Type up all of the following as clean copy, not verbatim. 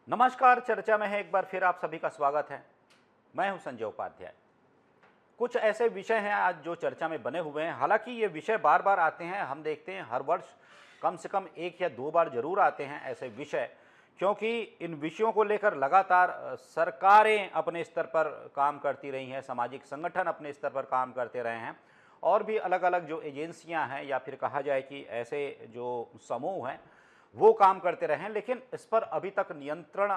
नमस्कार। चर्चा में है एक बार फिर आप सभी का स्वागत है। मैं हूं संजय उपाध्याय। कुछ ऐसे विषय हैं आज जो चर्चा में बने हुए हैं। हालांकि ये विषय बार बार आते हैं, हम देखते हैं हर वर्ष कम से कम एक या दो बार जरूर आते हैं ऐसे विषय, क्योंकि इन विषयों को लेकर लगातार सरकारें अपने स्तर पर काम करती रही हैं, सामाजिक संगठन अपने स्तर पर काम करते रहे हैं और भी अलग अलग जो एजेंसियां हैं या फिर कहा जाए कि ऐसे जो समूह हैं वो काम करते रहे हैं, लेकिन इस पर अभी तक नियंत्रण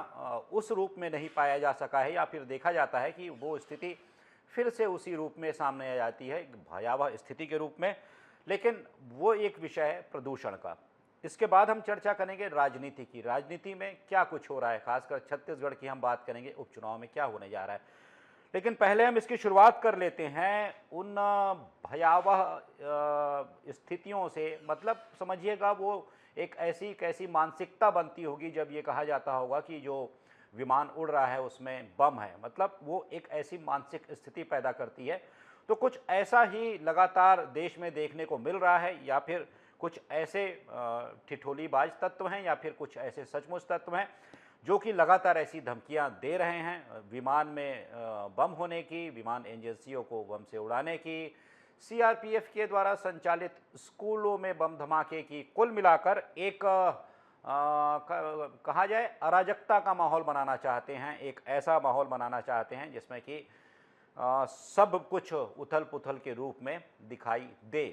उस रूप में नहीं पाया जा सका है या फिर देखा जाता है कि वो स्थिति फिर से उसी रूप में सामने आ जाती है, एक भयावह स्थिति के रूप में। लेकिन वो एक विषय है प्रदूषण का। इसके बाद हम चर्चा करेंगे राजनीति की। राजनीति में क्या कुछ हो रहा है, खासकर छत्तीसगढ़ की हम बात करेंगे, उपचुनाव में क्या होने जा रहा है। लेकिन पहले हम इसकी शुरुआत कर लेते हैं उन भयावह स्थितियों से। मतलब समझिएगा वो एक ऐसी कैसी मानसिकता बनती होगी जब ये कहा जाता होगा कि जो विमान उड़ रहा है उसमें बम है। मतलब वो एक ऐसी मानसिक स्थिति पैदा करती है। तो कुछ ऐसा ही लगातार देश में देखने को मिल रहा है, या फिर कुछ ऐसे ठिठोलीबाज तत्व हैं या फिर कुछ ऐसे सचमुच तत्व हैं जो कि लगातार ऐसी धमकियां दे रहे हैं विमान में बम होने की, विमान एजेंसियों को बम से उड़ाने की, सीआरपीएफ के द्वारा संचालित स्कूलों में बम धमाके की। कुल मिलाकर एक कहा जाए अराजकता का माहौल बनाना चाहते हैं, एक ऐसा माहौल बनाना चाहते हैं जिसमें कि सब कुछ उथल पुथल के रूप में दिखाई दे।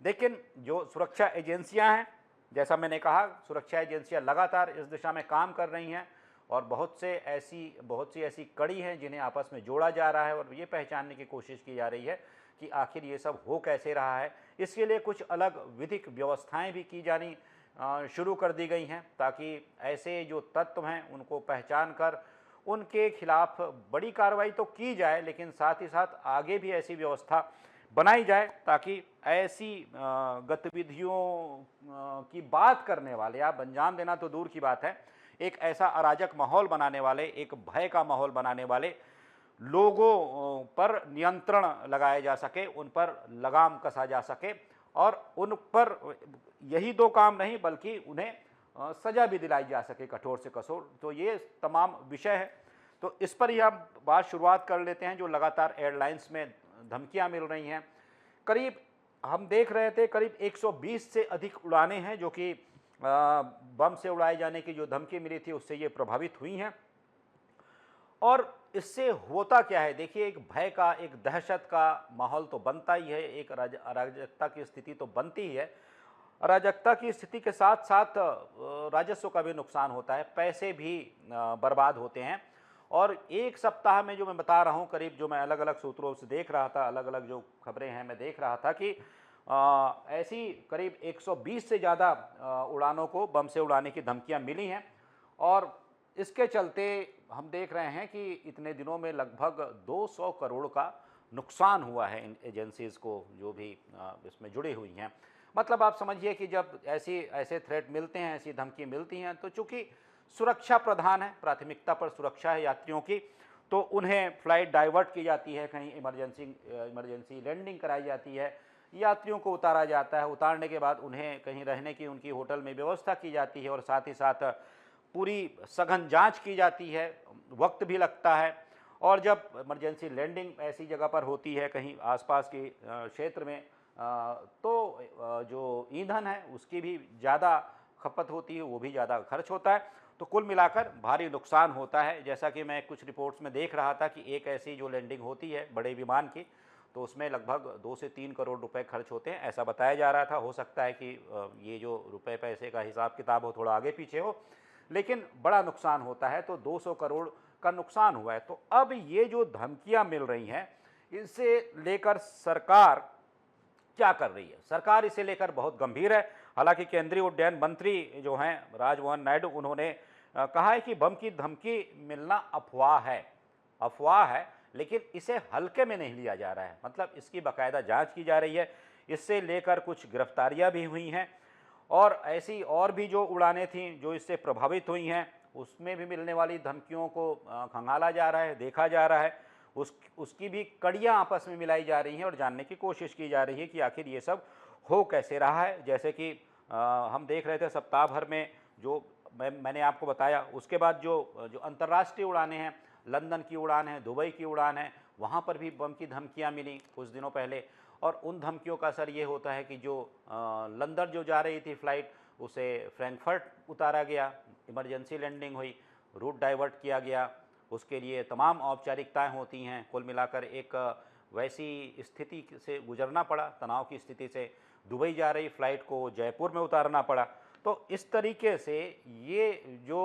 लेकिन जो सुरक्षा एजेंसियां हैं, जैसा मैंने कहा, सुरक्षा एजेंसियां लगातार इस दिशा में काम कर रही हैं और बहुत सी ऐसी कड़ी हैं जिन्हें आपस में जोड़ा जा रहा है और ये पहचानने की कोशिश की जा रही है कि आखिर ये सब हो कैसे रहा है। इसके लिए कुछ अलग विधिक व्यवस्थाएं भी की जानी शुरू कर दी गई हैं, ताकि ऐसे जो तत्व हैं उनको पहचान कर उनके खिलाफ बड़ी कार्रवाई तो की जाए, लेकिन साथ ही साथ आगे भी ऐसी व्यवस्था बनाई जाए ताकि ऐसी गतिविधियों की बात करने वाले, आप अंजाम देना तो दूर की बात है, एक ऐसा अराजक माहौल बनाने वाले, एक भय का माहौल बनाने वाले लोगों पर नियंत्रण लगाया जा सके, उन पर लगाम कसा जा सके और उन पर यही दो काम नहीं बल्कि उन्हें सजा भी दिलाई जा सके, कठोर से कठोर। तो ये तमाम विषय है। तो इस पर ही हम बात शुरुआत कर लेते हैं। जो लगातार एयरलाइंस में धमकियां मिल रही हैं, करीब हम देख रहे थे करीब 120 से अधिक उड़ानें हैं जो कि बम से उड़ाए जाने की जो धमकी मिली थी उससे ये प्रभावित हुई हैं। और इससे होता क्या है, देखिए, एक भय का, एक दहशत का माहौल तो बनता ही है, एक अराजकता की स्थिति तो बनती ही है। अराजकता की स्थिति के साथ साथ राजस्व का भी नुकसान होता है, पैसे भी बर्बाद होते हैं। और एक सप्ताह में जो मैं बता रहा हूँ, करीब जो मैं अलग अलग सूत्रों से देख रहा था, अलग अलग जो खबरें हैं मैं देख रहा था कि ऐसी करीब 120 से ज़्यादा उड़ानों को बम से उड़ाने की धमकियाँ मिली हैं। और इसके चलते हम देख रहे हैं कि इतने दिनों में लगभग 200 करोड़ का नुकसान हुआ है इन एजेंसीज़ को जो भी इसमें जुड़ी हुई हैं। मतलब आप समझिए कि जब ऐसे थ्रेट मिलते हैं, ऐसी धमकी मिलती हैं, तो चूंकि सुरक्षा प्रधान है, प्राथमिकता पर सुरक्षा है यात्रियों की, तो उन्हें फ्लाइट डाइवर्ट की जाती है, कहीं इमरजेंसी लैंडिंग कराई जाती है, यात्रियों को उतारा जाता है, उतारने के बाद उन्हें कहीं रहने की उनकी होटल में व्यवस्था की जाती है और साथ ही साथ पूरी सघन जांच की जाती है, वक्त भी लगता है। और जब इमरजेंसी लैंडिंग ऐसी जगह पर होती है कहीं आसपास के क्षेत्र में, तो जो ईंधन है उसकी भी ज़्यादा खपत होती है, वो भी ज़्यादा खर्च होता है। तो कुल मिलाकर भारी नुकसान होता है। जैसा कि मैं कुछ रिपोर्ट्स में देख रहा था कि एक ऐसी जो लैंडिंग होती है बड़े विमान की, तो उसमें लगभग 2 से 3 करोड़ रुपए खर्च होते हैं, ऐसा बताया जा रहा था। हो सकता है कि ये जो रुपए पैसे का हिसाब किताब हो थोड़ा आगे पीछे हो, लेकिन बड़ा नुकसान होता है। तो 200 करोड़ का नुकसान हुआ है। तो अब ये जो धमकियां मिल रही हैं, इसे लेकर सरकार क्या कर रही है? सरकार इसे लेकर बहुत गंभीर है। हालांकि केंद्रीय उड्डयन मंत्री जो हैं राजमोहन नायडू, उन्होंने कहा है कि बम की धमकी मिलना अफवाह है, लेकिन इसे हल्के में नहीं लिया जा रहा है। मतलब इसकी बाकायदा जांच की जा रही है। इससे लेकर कुछ गिरफ्तारियां भी हुई हैं और ऐसी और भी जो उड़ानें थीं जो इससे प्रभावित हुई हैं, उसमें भी मिलने वाली धमकियों को खंगाला जा रहा है, देखा जा रहा है। उसकी भी कड़ियाँ आपस में मिलाई जा रही हैं और जानने की कोशिश की जा रही है कि आखिर ये सब हो कैसे रहा है। जैसे कि हम देख रहे थे सप्ताह भर में जो मैंने आपको बताया। उसके बाद जो जो अंतर्राष्ट्रीय उड़ानें हैं, लंदन की उड़ान है, दुबई की उड़ान है, वहाँ पर भी बम की धमकियाँ मिली कुछ दिनों पहले। और उन धमकियों का असर ये होता है कि जो लंदन जो जा रही थी फ़्लाइट, उसे फ्रैंकफर्ट उतारा गया, इमरजेंसी लैंडिंग हुई, रूट डाइवर्ट किया गया। उसके लिए तमाम औपचारिकताएं होती हैं। कुल मिलाकर एक वैसी स्थिति से गुजरना पड़ा, तनाव की स्थिति से। दुबई जा रही फ़्लाइट को जयपुर में उतारना पड़ा। तो इस तरीके से ये जो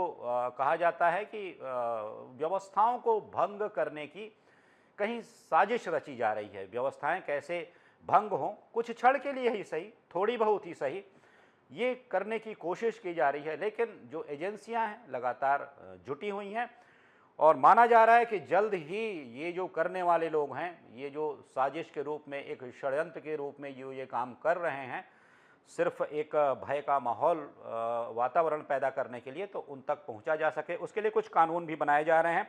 कहा जाता है कि व्यवस्थाओं को भंग करने की कहीं साजिश रची जा रही है। व्यवस्थाएं कैसे भंग हों, कुछ क्षण के लिए ही सही, थोड़ी बहुत ही सही, ये करने की कोशिश की जा रही है। लेकिन जो एजेंसियां हैं लगातार जुटी हुई हैं और माना जा रहा है कि जल्द ही ये जो करने वाले लोग हैं, ये जो साजिश के रूप में, एक षड्यंत्र के रूप में जो ये काम कर रहे हैं, सिर्फ एक भय का माहौल वातावरण पैदा करने के लिए, तो उन तक पहुंचा जा सके उसके लिए कुछ कानून भी बनाए जा रहे हैं।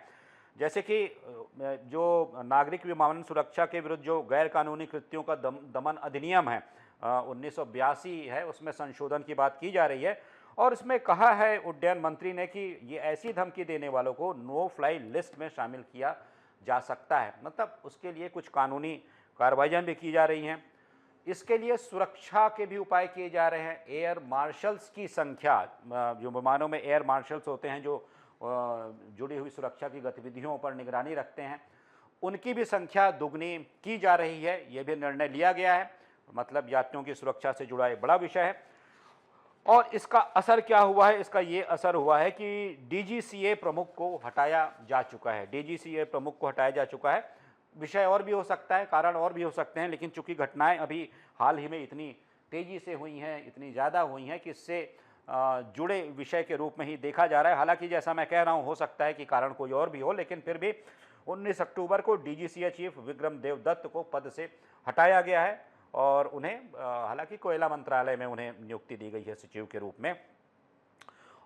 जैसे कि जो नागरिक विमानन सुरक्षा के विरुद्ध जो गैर कानूनी कृत्यों का दमन अधिनियम है 1982 है, उसमें संशोधन की बात की जा रही है। और इसमें कहा है उड्डयन मंत्री ने कि ये ऐसी धमकी देने वालों को नो फ्लाई लिस्ट में शामिल किया जा सकता है। मतलब उसके लिए कुछ कानूनी कार्रवाइयाँ भी की जा रही हैं। इसके लिए सुरक्षा के भी उपाय किए जा रहे हैं। एयर मार्शल्स की संख्या, जो विमानों में एयर मार्शल्स होते हैं जो जुड़ी हुई सुरक्षा की गतिविधियों पर निगरानी रखते हैं, उनकी भी संख्या दुगनी की जा रही है। ये भी निर्णय लिया गया है। मतलब यात्रियों की सुरक्षा से जुड़ा एक बड़ा विषय है। और इसका असर क्या हुआ है? इसका ये असर हुआ है कि डीजीसीए प्रमुख को हटाया जा चुका है। डीजीसीए प्रमुख को हटाया जा चुका है। विषय और भी हो सकता है, कारण और भी हो सकते हैं, लेकिन चूंकि घटनाएं अभी हाल ही में इतनी तेजी से हुई हैं, इतनी ज़्यादा हुई हैं कि इससे जुड़े विषय के रूप में ही देखा जा रहा है। हालांकि जैसा मैं कह रहा हूं, हो सकता है कि कारण कोई और भी हो, लेकिन फिर भी 19 अक्टूबर को डीजीसीए चीफ विक्रम देवदत्त को पद से हटाया गया है और उन्हें हालांकि कोयला मंत्रालय में उन्हें नियुक्ति दी गई है सचिव के रूप में।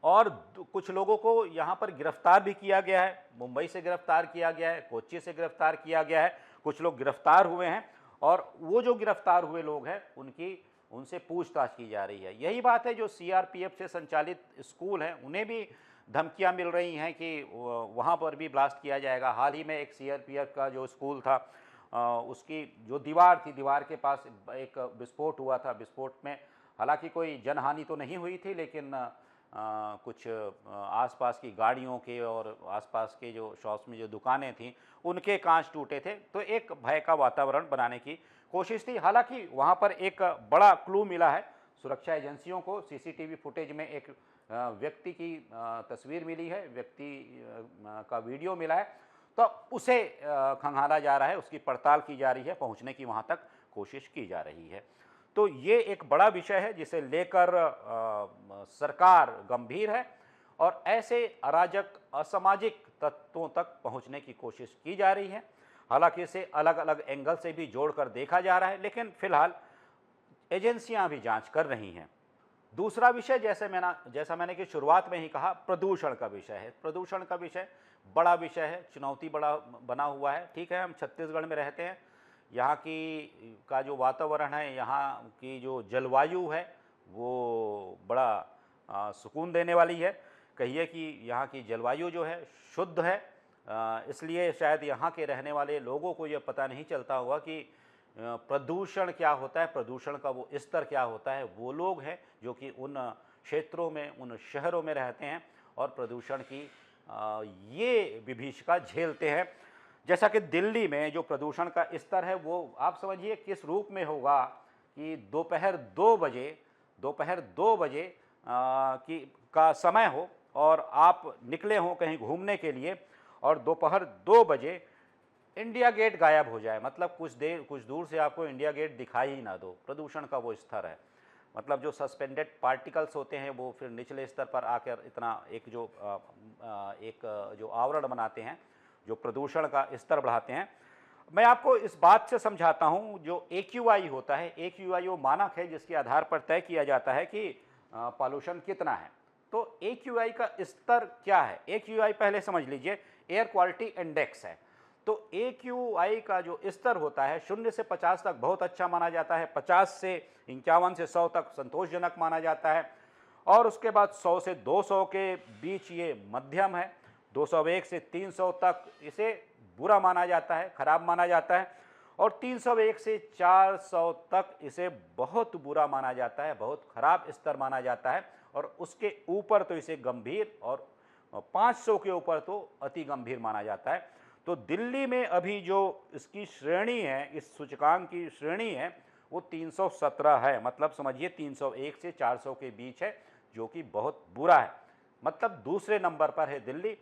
और कुछ लोगों को यहाँ पर गिरफ्तार भी किया गया है। मुंबई से गिरफ्तार किया गया है, कोच्चि से गिरफ्तार किया गया है। कुछ लोग गिरफ्तार हुए हैं और वो जो गिरफ्तार हुए लोग हैं उनसे पूछताछ की जा रही है। यही बात है, जो सीआरपीएफ से संचालित स्कूल हैं उन्हें भी धमकियां मिल रही हैं कि वहाँ पर भी ब्लास्ट किया जाएगा। हाल ही में एक सीआरपीएफ का जो स्कूल था, उसकी जो दीवार थी, दीवार के पास एक विस्फोट हुआ था। विस्फोट में हालांकि कोई जनहानि तो नहीं हुई थी, लेकिन कुछ आसपास की गाड़ियों के और आसपास के जो शॉप्स में जो दुकानें थीं, उनके कांच टूटे थे। तो एक भय का वातावरण बनाने की कोशिश थी। हालांकि वहाँ पर एक बड़ा क्लू मिला है सुरक्षा एजेंसियों को। सीसीटीवी फुटेज में एक व्यक्ति की तस्वीर मिली है, व्यक्ति का वीडियो मिला है। तो उसे खंगाला जा रहा है, उसकी पड़ताल की जा रही है, पहुँचने की वहाँ तक कोशिश की जा रही है। तो ये एक बड़ा विषय है जिसे लेकर सरकार गंभीर है और ऐसे अराजक असामाजिक तत्वों तक पहुंचने की कोशिश की जा रही है। हालांकि इसे अलग अलग एंगल से भी जोड़कर देखा जा रहा है, लेकिन फिलहाल एजेंसियां भी जांच कर रही हैं। दूसरा विषय, जैसा मैंने कि शुरुआत में ही कहा, प्रदूषण का विषय है। प्रदूषण का विषय बड़ा विषय है, चुनौती बड़ा बना हुआ है। ठीक है, हम छत्तीसगढ़ में रहते हैं, यहाँ की का जो वातावरण है, यहाँ की जो जलवायु है, वो बड़ा सुकून देने वाली है। कहिए कि यहाँ की जलवायु जो है शुद्ध है, इसलिए शायद यहाँ के रहने वाले लोगों को ये पता नहीं चलता होगा कि प्रदूषण क्या होता है, प्रदूषण का वो स्तर क्या होता है। वो लोग हैं जो कि उन क्षेत्रों में, उन शहरों में रहते हैं और प्रदूषण की ये विभीषिका झेलते हैं। जैसा कि दिल्ली में जो प्रदूषण का स्तर है, वो आप समझिए किस रूप में होगा कि दोपहर 2 बजे का समय हो और आप निकले हों कहीं घूमने के लिए और दोपहर 2 बजे इंडिया गेट गायब हो जाए। मतलब कुछ दूर से आपको इंडिया गेट दिखाई ही ना दो। प्रदूषण का वो स्तर है। मतलब जो सस्पेंडेड पार्टिकल्स होते हैं वो फिर निचले स्तर पर आकर इतना एक जो आवरण बनाते हैं, जो प्रदूषण का स्तर बढ़ाते हैं। मैं आपको इस बात से समझाता हूं, जो AQI होता है, AQI वो मानक है जिसके आधार पर तय किया जाता है कि पॉल्यूशन कितना है। तो AQI का स्तर क्या है? AQI पहले समझ लीजिए, एयर क्वालिटी इंडेक्स है। तो AQI का जो स्तर होता है 0 से 50 तक बहुत अच्छा माना जाता है, 50 से 51 से 100 तक संतोषजनक माना जाता है। और उसके बाद 100 से 200 के बीच ये मध्यम है, 201 से 300 तक इसे बुरा माना जाता है, खराब माना जाता है, और 301 से 400 तक इसे बहुत बुरा माना जाता है, बहुत खराब स्तर माना जाता है, और उसके ऊपर तो इसे गंभीर, और 500 के ऊपर तो अति गंभीर माना जाता है। तो दिल्ली में अभी जो इसकी श्रेणी है, इस सूचकांक की श्रेणी है, वो 317 है, मतलब समझिए 301 से 400 के बीच है, जो कि बहुत बुरा है। मतलब दूसरे नंबर पर है दिल्ली।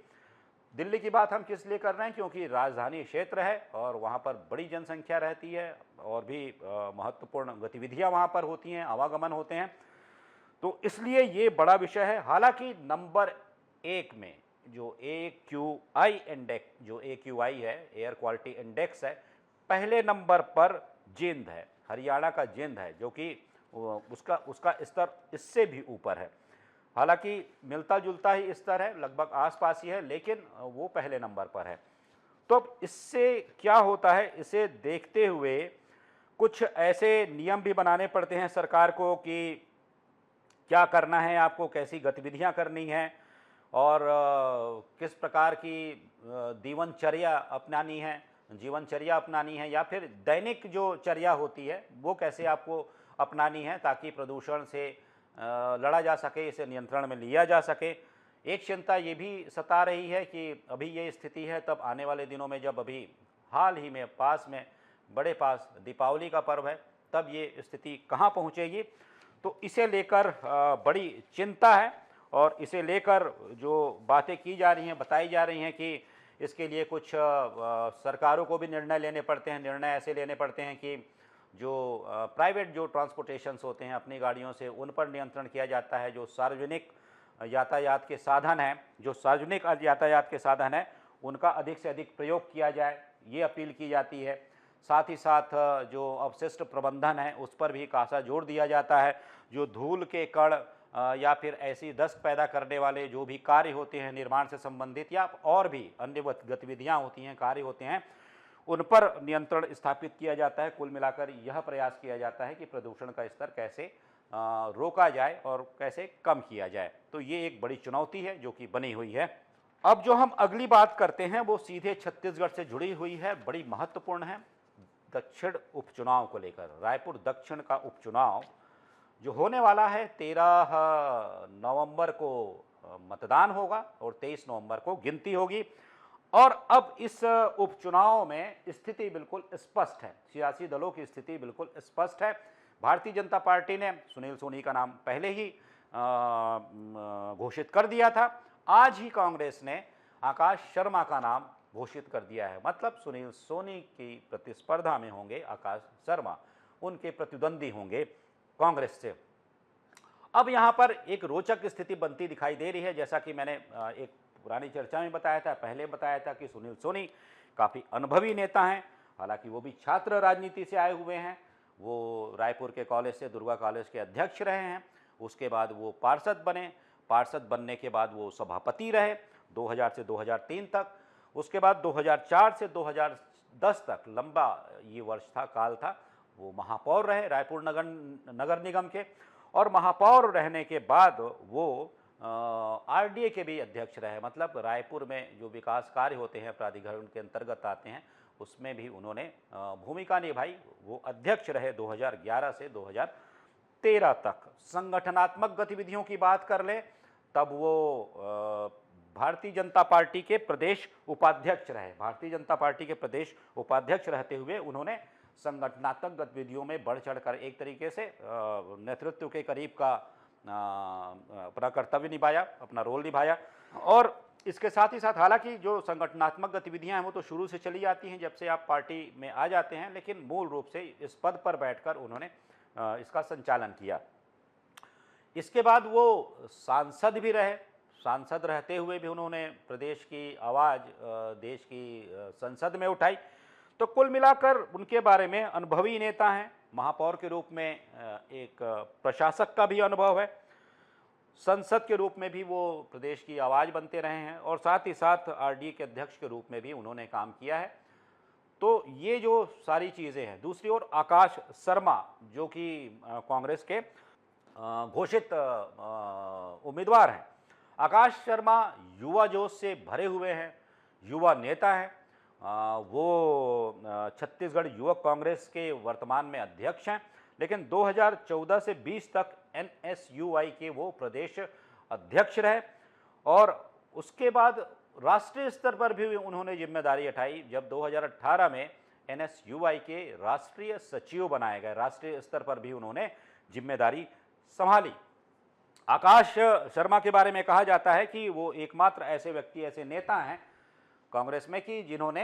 दिल्ली की बात हम किस लिए कर रहे हैं, क्योंकि राजधानी क्षेत्र है और वहाँ पर बड़ी जनसंख्या रहती है और भी महत्वपूर्ण गतिविधियाँ वहाँ पर होती हैं, आवागमन होते हैं, तो इसलिए ये बड़ा विषय है। हालांकि नंबर 1 में जो AQI इंडेक्स, जो AQI है, एयर क्वालिटी इंडेक्स है, पहले नंबर पर जींद है, हरियाणा का जींद है, जो कि उसका स्तर इससे भी ऊपर है। हालांकि मिलता जुलता ही स्तर है, लगभग आसपास ही है, लेकिन वो पहले नंबर पर है। तो अब इससे क्या होता है, इसे देखते हुए कुछ ऐसे नियम भी बनाने पड़ते हैं सरकार को कि क्या करना है आपको, कैसी गतिविधियां करनी है, और किस प्रकार की जीवनचर्या अपनानी है, या फिर दैनिक जो चर्या होती है वो कैसे आपको अपनानी है, ताकि प्रदूषण से लड़ा जा सके, इसे नियंत्रण में लिया जा सके। एक चिंता ये भी सता रही है कि अभी ये स्थिति है, तब आने वाले दिनों में, जब अभी हाल ही में बड़े पास दीपावली का पर्व है, तब ये स्थिति कहाँ पहुँचेगी। तो इसे लेकर बड़ी चिंता है, और इसे लेकर जो बातें की जा रही हैं, बताई जा रही हैं कि इसके लिए कुछ सरकारों को भी निर्णय लेने पड़ते हैं। निर्णय ऐसे लेने पड़ते हैं कि जो प्राइवेट जो ट्रांसपोर्टेशंस होते हैं, अपनी गाड़ियों से, उन पर नियंत्रण किया जाता है। जो सार्वजनिक यातायात के साधन हैं, उनका अधिक से अधिक प्रयोग किया जाए, ये अपील की जाती है। साथ ही साथ जो अपशिष्ट प्रबंधन है, उस पर भी खासा जोर दिया जाता है। जो धूल के कण या फिर ऐसी डस्ट पैदा करने वाले जो भी कार्य होते हैं निर्माण से संबंधित, या और भी अन्य गतिविधियां होती हैं, कार्य होते हैं, उन पर नियंत्रण स्थापित किया जाता है। कुल मिलाकर यह प्रयास किया जाता है कि प्रदूषण का स्तर कैसे रोका जाए और कैसे कम किया जाए। तो ये एक बड़ी चुनौती है जो कि बनी हुई है। अब जो हम अगली बात करते हैं वो सीधे छत्तीसगढ़ से जुड़ी हुई है, बड़ी महत्वपूर्ण है। दक्षिण उपचुनाव को लेकर, रायपुर दक्षिण का उपचुनाव जो होने वाला है, 13 नवंबर को मतदान होगा और 23 नवंबर को गिनती होगी। और अब इस उपचुनाव में स्थिति बिल्कुल स्पष्ट है, सियासी दलों की स्थिति बिल्कुल स्पष्ट है। भारतीय जनता पार्टी ने सुनील सोनी का नाम पहले ही घोषित कर दिया था। आज ही कांग्रेस ने आकाश शर्मा का नाम घोषित कर दिया है, मतलब सुनील सोनी की प्रतिस्पर्धा में होंगे आकाश शर्मा, उनके प्रतिद्वंदी होंगे कांग्रेस से। अब यहाँ पर एक रोचक स्थिति बनती दिखाई दे रही है। जैसा कि मैंने एक पुरानी चर्चा में बताया था, पहले बताया था कि सुनील सोनी काफ़ी अनुभवी नेता हैं, हालांकि वो भी छात्र राजनीति से आए हुए हैं। वो रायपुर के कॉलेज से दुर्गा कॉलेज के अध्यक्ष रहे हैं, उसके बाद वो पार्षद बने, पार्षद बनने के बाद वो सभापति रहे 2000 से 2003 तक। उसके बाद 2004 से 2010 तक लंबा ये काल था, वो महापौर रहे रायपुर नगर निगम के। और महापौर रहने के बाद वो RDA के भी अध्यक्ष रहे, मतलब रायपुर में जो विकास कार्य होते हैं प्राधिकरण के अंतर्गत आते हैं, उसमें भी उन्होंने भूमिका निभाई। वो अध्यक्ष रहे 2011 से 2013 तक। संगठनात्मक गतिविधियों की बात कर लें, तब वो भारतीय जनता पार्टी के प्रदेश उपाध्यक्ष रहे। भारतीय जनता पार्टी के प्रदेश उपाध्यक्ष रहते हुए उन्होंने संगठनात्मक गतिविधियों में बढ़ चढ़कर एक तरीके से नेतृत्व के करीब का अपना कर्तव्य निभाया, अपना रोल निभाया। और इसके साथ ही साथ, हालांकि जो संगठनात्मक गतिविधियां हैं वो तो शुरू से चली आती हैं जब से आप पार्टी में आ जाते हैं, लेकिन मूल रूप से इस पद पर बैठकर उन्होंने इसका संचालन किया। इसके बाद वो सांसद भी रहे। सांसद रहते हुए भी उन्होंने प्रदेश की आवाज़ देश की संसद में उठाई। तो कुल मिलाकर उनके बारे में अनुभवी नेता हैं। महापौर के रूप में एक प्रशासक का भी अनुभव है, संसद के रूप में भी वो प्रदेश की आवाज़ बनते रहे हैं, और साथ ही साथ RDA के अध्यक्ष के रूप में भी उन्होंने काम किया है। तो ये जो सारी चीज़ें हैं। दूसरी ओर आकाश शर्मा जो कि कांग्रेस के घोषित उम्मीदवार हैं। आकाश शर्मा युवा जोश से भरे हुए हैं, युवा नेता हैं। वो छत्तीसगढ़ युवक कांग्रेस के वर्तमान में अध्यक्ष हैं, लेकिन 2014 से 20 तक एनएसयूआई के वो प्रदेश अध्यक्ष रहे और उसके बाद राष्ट्रीय स्तर पर भी उन्होंने जिम्मेदारी उठाई। जब 2018 में एनएसयूआई के राष्ट्रीय सचिव बनाए गए, राष्ट्रीय स्तर पर भी उन्होंने जिम्मेदारी संभाली। आकाश शर्मा के बारे में कहा जाता है कि वो एकमात्र ऐसे व्यक्ति, ऐसे नेता हैं कांग्रेस में कि जिन्होंने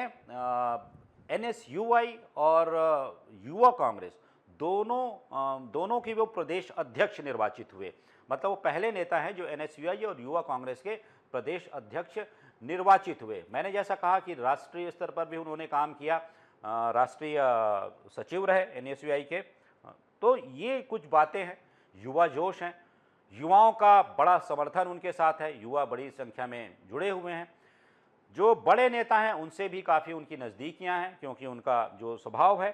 एनएसयूआई और युवा कांग्रेस दोनों की वो प्रदेश अध्यक्ष निर्वाचित हुए। मतलब वो पहले नेता हैं जो एनएसयूआई और युवा कांग्रेस के प्रदेश अध्यक्ष निर्वाचित हुए। मैंने जैसा कहा कि राष्ट्रीय स्तर पर भी उन्होंने काम किया, राष्ट्रीय सचिव रहे एनएसयूआई के। तो ये कुछ बातें हैं, युवा जोश हैं, युवाओं का बड़ा समर्थन उनके साथ है, युवा बड़ी संख्या में जुड़े हुए हैं। जो बड़े नेता हैं उनसे भी काफ़ी उनकी नज़दीकियां हैं क्योंकि उनका जो स्वभाव है।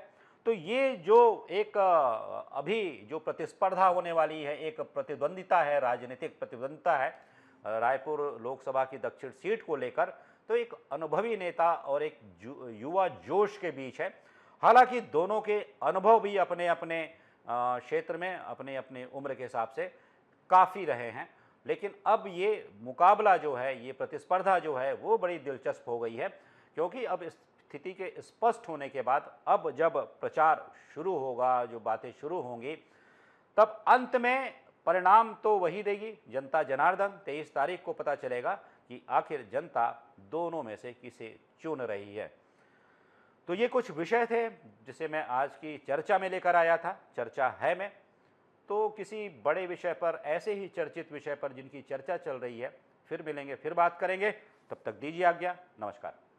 तो ये जो एक अभी जो प्रतिस्पर्धा होने वाली है, एक प्रतिद्वंदिता है, राजनीतिक प्रतिद्वंदिता है रायपुर लोकसभा की दक्षिण सीट को लेकर, तो एक अनुभवी नेता और एक युवा जोश के बीच है। हालांकि दोनों के अनुभव भी अपने अपने क्षेत्र में अपने अपने उम्र के हिसाब से काफ़ी रहे हैं, लेकिन अब ये मुकाबला जो है, ये प्रतिस्पर्धा जो है वो बड़ी दिलचस्प हो गई है क्योंकि अब स्थिति के स्पष्ट होने के बाद अब जब प्रचार शुरू होगा, जो बातें शुरू होंगी, तब अंत में परिणाम तो वही देगी जनता जनार्दन। 23 तारीख को पता चलेगा कि आखिर जनता दोनों में से किसे चुन रही है। तो ये कुछ विषय थे जिसे मैं आज की चर्चा में लेकर आया था। चर्चा है में तो किसी बड़े विषय पर, ऐसे ही चर्चित विषय पर जिनकी चर्चा चल रही है, फिर मिलेंगे, फिर बात करेंगे। तब तक दीजिए आज्ञा। नमस्कार।